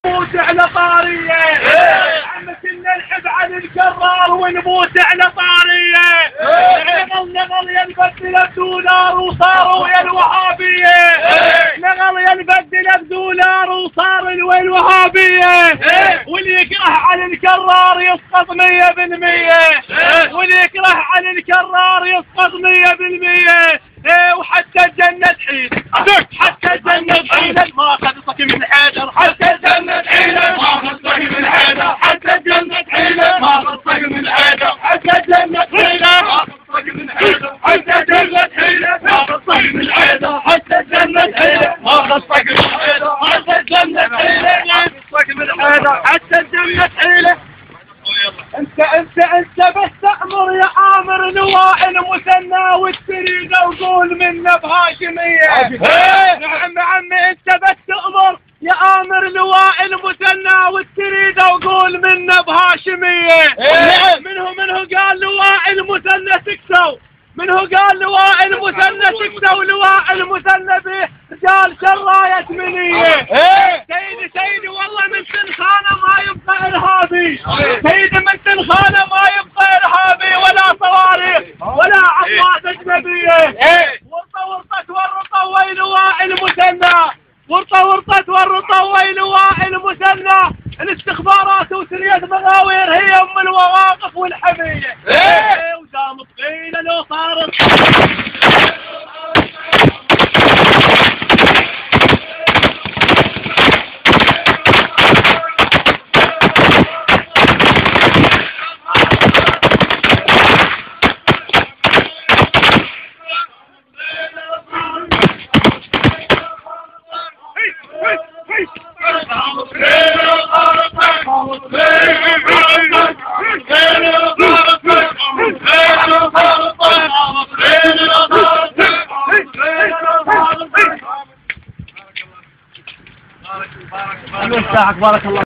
نموت على طاريه عم كنا نحب علي الكرار ونموت على طاريه نغل ينبدل بدولار وصاروا ويا الوهابيه نغل ينبدل بدولار وصار ويا الوهابيه واللي يكره علي الكرار يسقط 100% واللي يكره علي الكرار يسقط 100% وحتى الجنة تحيل حتى الجنة تحيل ما خلصك من حيدر حتى الجنة تحيل ما خلصك من حيدر حتى الجنة تحيل ما خلصك من حيدر حتى الجنة تحيل ما خلصك من حيدر حتى الجنة تحيل ما خلصك من حيدر حتى الجنة تحيل ما خلصك من حيدر حتى الجنة تحيل ما خلصك من حيدر حتى الجنة تحيل. انت بس تأمر يا آمر لواء المثنى والتريد وقول منا بهاشمية. نعم عمي انت بس تأمر يا آمر لواء المثنى والتريد وقول منا بهاشمية. منه قال لواء المثنى تكسو منه قال لواء المثنى تكسو لواء المثنى به قال شراية منية. سيدي والله من تنخانة ما يبقى إرهابي سيدي من تنخانة ما يبقى إرهابي ولا صواريخ ولا عصابات أجنبية. ورطة ورطة ويلواء المثنى ورطة ورطة ويلواء المثنى الاستخبارات وسرية مغاوير هي أم الوواقف والحمية. ودام ثقيلة لو صارت بارك الله.